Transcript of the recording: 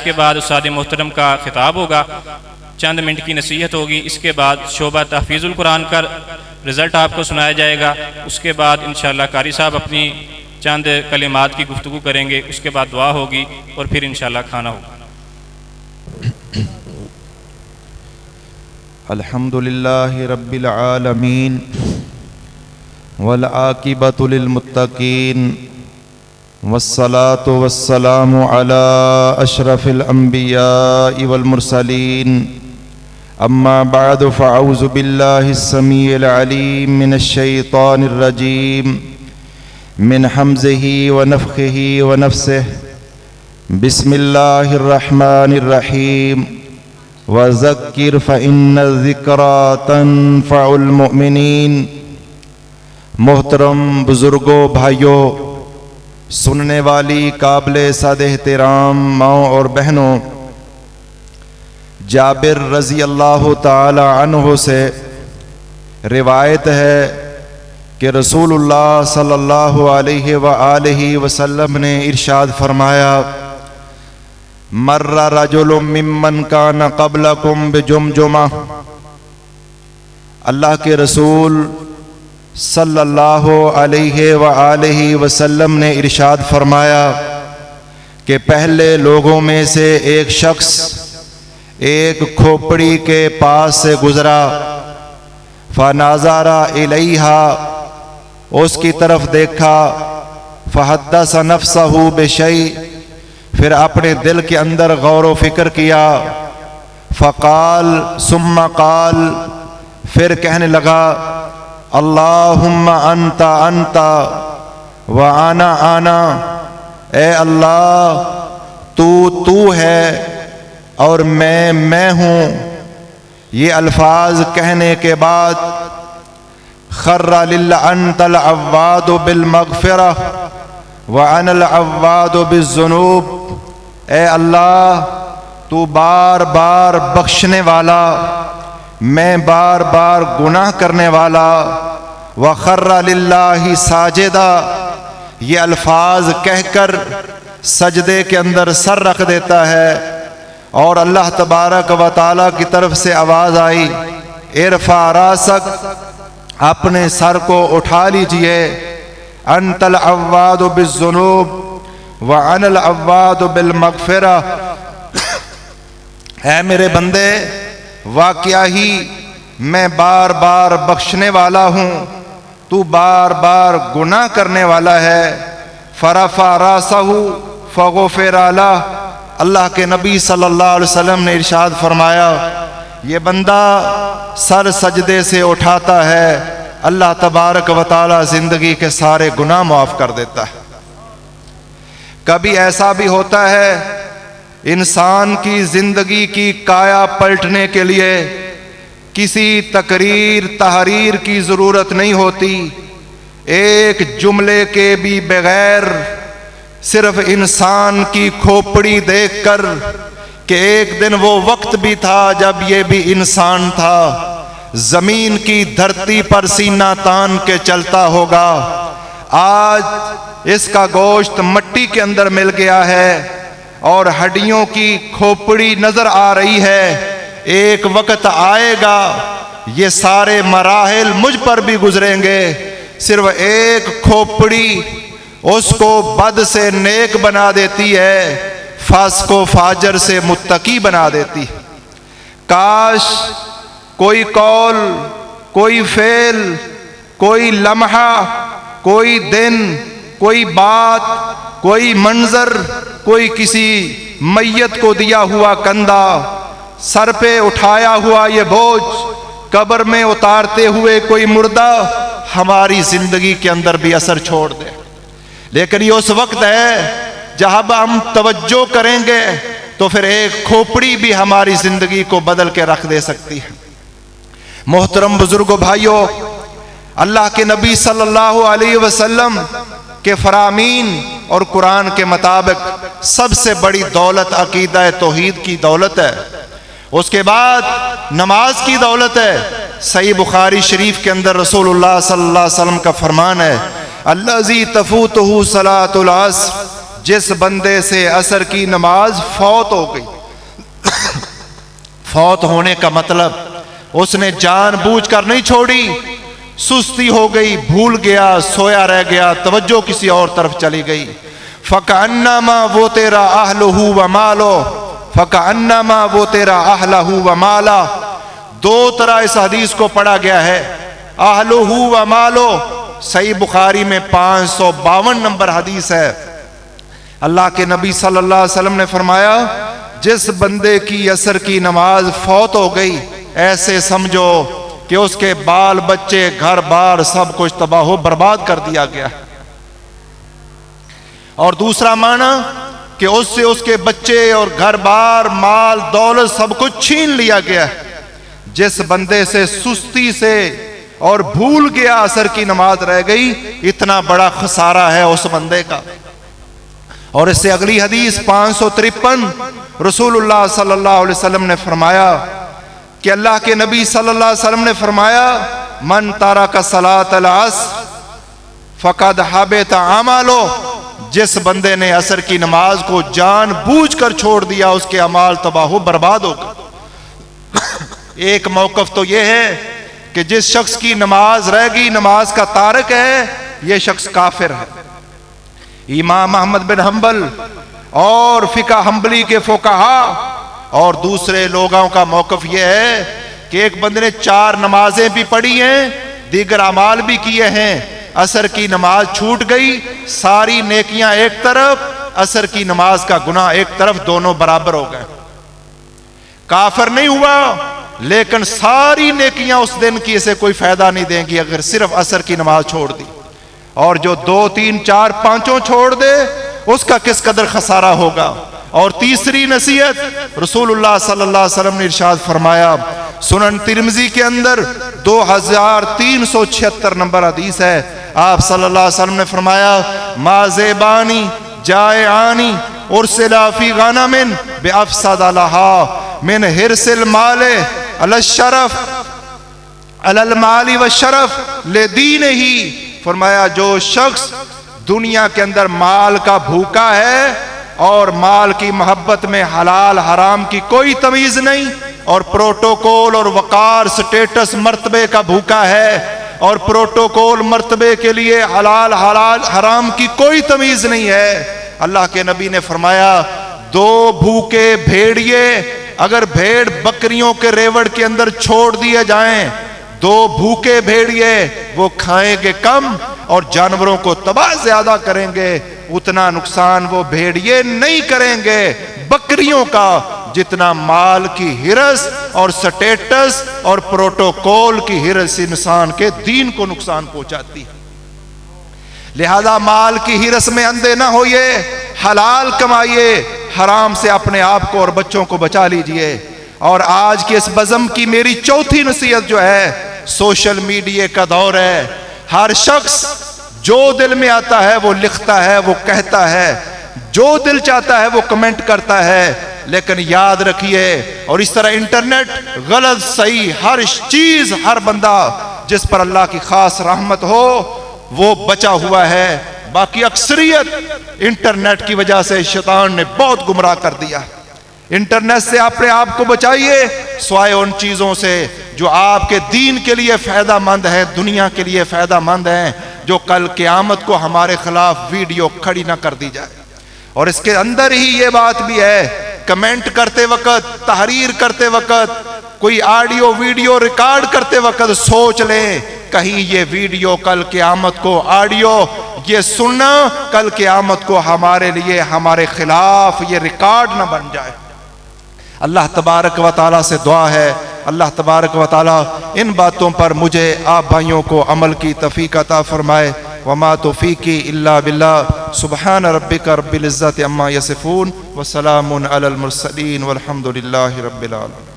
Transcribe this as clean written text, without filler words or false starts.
کے بعد استاد محترم کا خطاب ہوگا، چند منٹ کی نصیحت ہوگی، اس کے بعد شعبہ تحفیظ القرآن کا رزلٹ آپ کو سنایا جائے گا، اس کے بعد انشاءاللہ قاری صاحب اپنی چند کلمات کی گفتگو کریں گے، اس کے بعد دعا ہوگی اور پھر انشاءاللہ کھانا ہوگا۔ الحمدللہ رب العالمین والعاقبۃ للمتقین والصلاة والسلام على اشرف الانبیاء والمرسلین اما بعد فاعوذ باللہ السمیع العلیم من الشیطان الرجیم من حمزہ ونفخہ ونفسہ بسم اللہ الرحمن الرحیم وذکر فإن الذکریٰ تنفع المؤمنین۔ محترم بزرگوں، بھائیوں، سننے والی قابل صد احترام ماؤں اور بہنوں، جابر رضی اللہ تعالی عنہ سے روایت ہے کہ رسول اللہ صلی اللہ علیہ وآلہ وسلم نے ارشاد فرمایا، مر رجل ممن کان قبلکم بجمجمہ۔ اللہ کے رسول صلی اللہ علیہ وآلہ وسلم نے ارشاد فرمایا کہ پہلے لوگوں میں سے ایک شخص ایک کھوپڑی کے پاس سے گزرا، فنظر الیہا، اس کی طرف دیکھا، فحدث نفسہ بشیء، پھر اپنے دل کے اندر غور و فکر کیا، فقال ثم قال، پھر کہنے لگا، اللہم انت انت وانا انا، اے اللہ تو ہے اور میں ہوں۔ یہ الفاظ کہنے کے بعد خر انت العواد بالمغفرہ وانا العواد بالذنوب، اے اللہ تو بار بار بخشنے والا، میں بار بار گناہ کرنے والا۔ وخر للہ ساجدہ، یہ الفاظ کہہ کر سجدے کے اندر سر رکھ دیتا ہے، اور اللہ تبارک و تعالی کی طرف سے آواز آئی، ارفع راسک، اپنے سر کو اٹھا لیجئے، انت العواد بالذنوب وانا العواد بالمغفرہ، اے میرے بندے واقعہ ہی میں بار بار بخشنے والا ہوں، تو بار بار گناہ کرنے والا ہے۔ فرفع راسہ فغفر لہ، اللہ کے نبی صلی اللہ علیہ وسلم نے ارشاد فرمایا، یہ بندہ سر سجدے سے اٹھاتا ہے، اللہ تبارک و تعالی زندگی کے سارے گناہ معاف کر دیتا ہے۔ کبھی ایسا بھی ہوتا ہے انسان کی زندگی کی کایا پلٹنے کے لیے کسی تقریر تحریر کی ضرورت نہیں ہوتی، ایک جملے کے بھی بغیر صرف انسان کی کھوپڑی دیکھ کر کہ ایک دن وہ وقت بھی تھا جب یہ بھی انسان تھا، زمین کی دھرتی پر سینہ تان کے چلتا ہوگا، آج اس کا گوشت مٹی کے اندر مل گیا ہے اور ہڈیوں کی کھوپڑی نظر آ رہی ہے، ایک وقت آئے گا یہ سارے مراحل مجھ پر بھی گزریں گے، صرف ایک کھوپڑی اس کو بد سے نیک بنا دیتی ہے، فاسق و فاجر سے متقی بنا دیتی ہے۔ کاش کوئی قول، کوئی فعل، کوئی لمحہ، کوئی دن، کوئی بات، کوئی منظر، کوئی کسی میت کو دیا ہوا کندھا، سر پہ اٹھایا ہوا یہ بوجھ، قبر میں اتارتے ہوئے کوئی مردہ ہماری زندگی کے اندر بھی اثر چھوڑ دے، لیکن یہ اس وقت ہے جب ہم توجہ کریں گے تو پھر ایک کھوپڑی بھی ہماری زندگی کو بدل کے رکھ دے سکتی ہے۔ محترم بزرگوں، بھائیوں، اللہ کے نبی صلی اللہ علیہ وسلم کے فرامین اور قرآن کے مطابق سب سے بڑی دولت عقیدہ توحید کی دولت ہے، اس کے بعد نماز کی دولت ہے۔ صحیح بخاری شریف کے اندر رسول اللہ صلی اللہ علیہ وسلم کا فرمان ہے، الذی تفوتہ صلاۃ العصر، جس بندے سے عصر کی نماز فوت ہو گئی. فوت ہونے کا مطلب اس نے جان بوجھ کر نہیں چھوڑی، سستی ہو گئی، بھول گیا، سویا رہ گیا، توجہ کسی اور طرف چلی گئی. فَكَأَنَّمَا وہ تیرا اہلہ و مالو، فَكَأَنَّمَا وہ تیرا اہلہ و مالا. دو طرح اس حدیث کو پڑھا گیا ہے. اہلہ و مالو صحیح بخاری میں 552 نمبر حدیث ہے. اللہ کے نبی صلی اللہ علیہ وسلم نے فرمایا جس بندے کی عصر کی نماز فوت ہو گئی ایسے سمجھو کہ اس کے بال بچے گھر بار سب کچھ تباہ و برباد کر دیا گیا. اور دوسرا معنی کہ اس سے اس کے بچے اور گھر بار مال دولت سب کچھ چھین لیا گیا. جس بندے سے سستی سے اور بھول گیا عصر کی نماز رہ گئی، اتنا بڑا خسارہ ہے اس بندے کا. اور اس سے اگلی حدیث 553 رسول اللہ صلی اللہ علیہ وسلم نے فرمایا کہ اللہ کے نبی صلی اللہ علیہ وسلم نے فرمایا من ترک صلاۃ العصر فقد حبط عملہ. جس بندے نے عصر کی نماز کو جان بوجھ کر چھوڑ دیا اس کے اعمال تباہ و برباد ہو گئے. ایک موقف تو یہ ہے کہ جس شخص کی نماز رہ گئی، نماز کا تارک ہے، یہ شخص کافر ہے. امام احمد بن حنبل اور فقہ حنبلی کے فقہا اور دوسرے لوگوں کا موقف یہ ہے کہ ایک بندے نے 4 نمازیں بھی پڑھی ہیں، دیگر اعمال بھی کیے ہیں، عصر کی نماز چھوٹ گئی، ساری نیکیاں ایک طرف، عصر کی نماز کا گناہ ایک طرف، دونوں برابر ہو گئے. کافر نہیں ہوا لیکن ساری نیکیاں اس دن کی اسے کوئی فائدہ نہیں دیں گی اگر صرف عصر کی نماز چھوڑ دی. اور جو 2 3 4 5 چھوڑ دے اس کا کس قدر خسارہ ہوگا. اور تیسری نصیحت رسول اللہ صلی اللہ علیہ وسلم نے ارشاد فرمایا، سنن ترمذی کے اندر 2376 نمبر حدیث ہے. آپ صلی اللہ علیہ وسلم نے فرمایا ما زیبانی جائعانی ارسلا فی غنم بافسد لها من حرص المال علی الشرف علی المال والشرف لدینہ. فرمایا جو شخص دنیا کے اندر مال کا بھوکا ہے اور مال کی محبت میں حلال حرام کی کوئی تمیز نہیں، اور پروٹوکول اور وقار سٹیٹس مرتبے کا بھوکا ہے اور پروٹوکول مرتبے کے لیے حلال حرام کی کوئی تمیز نہیں ہے، اللہ کے نبی نے فرمایا 2 بھوکے بھیڑیے اگر بھیڑ بکریوں کے ریوڑ کے اندر چھوڑ دیے جائیں، 2 بھوکے بھیڑیے وہ کھائیں گے کم اور جانوروں کو تباہ زیادہ کریں گے، اتنا نقصان وہ بھیڑیے نہیں کریں گے بکریوں کا جتنا مال کی ہرس اور سٹیٹس اور پروٹوکول کی ہرس انسان کے دین کو نقصان پہنچاتی ہے. لہذا مال کی ہرس میں اندھے نہ ہوئے، حلال کمائیے، حرام سے اپنے آپ کو اور بچوں کو بچا لیجئے. اور آج کے اس بزم کی میری چوتھی نصیحت جو ہے، سوشل میڈیا کا دور ہے، ہر شخص جو دل میں آتا ہے وہ لکھتا ہے، وہ کہتا ہے، جو دل چاہتا ہے وہ کمنٹ کرتا ہے. لیکن یاد رکھیے، اور اس طرح انٹرنیٹ غلط صحیح ہر چیز، ہر بندہ جس پر اللہ کی خاص رحمت ہو وہ بچا ہوا ہے، باقی اکثریت انٹرنیٹ کی وجہ سے شیطان نے بہت گمراہ کر دیا. انٹرنیٹ سے اپنے آپ کو بچائیے سوائے ان چیزوں سے جو آپ کے دین کے لیے فائدہ مند ہیں، دنیا کے لیے فائدہ مند ہیں، جو کل قیامت کو ہمارے خلاف ویڈیو کھڑی نہ کر دی جائے. اور اس کے اندر ہی یہ بات بھی ہے، کمنٹ کرتے وقت، تحریر کرتے وقت، کوئی آڈیو ویڈیو ریکارڈ کرتے وقت سوچ لیں کہیں یہ ویڈیو کل قیامت کو، آڈیو یہ سننا کل قیامت کو ہمارے لیے ہمارے خلاف یہ ریکارڈ نہ بن جائے. اللہ تبارک و تعالیٰ سے دعا ہے اللہ تبارک و تعالیٰ ان باتوں پر مجھے آپ بھائیوں کو عمل کی توفیق عطا فرمائے. وما توفیقی الا باللہ. سبحان ربک رب العزت عما یصفون وسلام علی المرسلین والحمد للہ رب العالمین.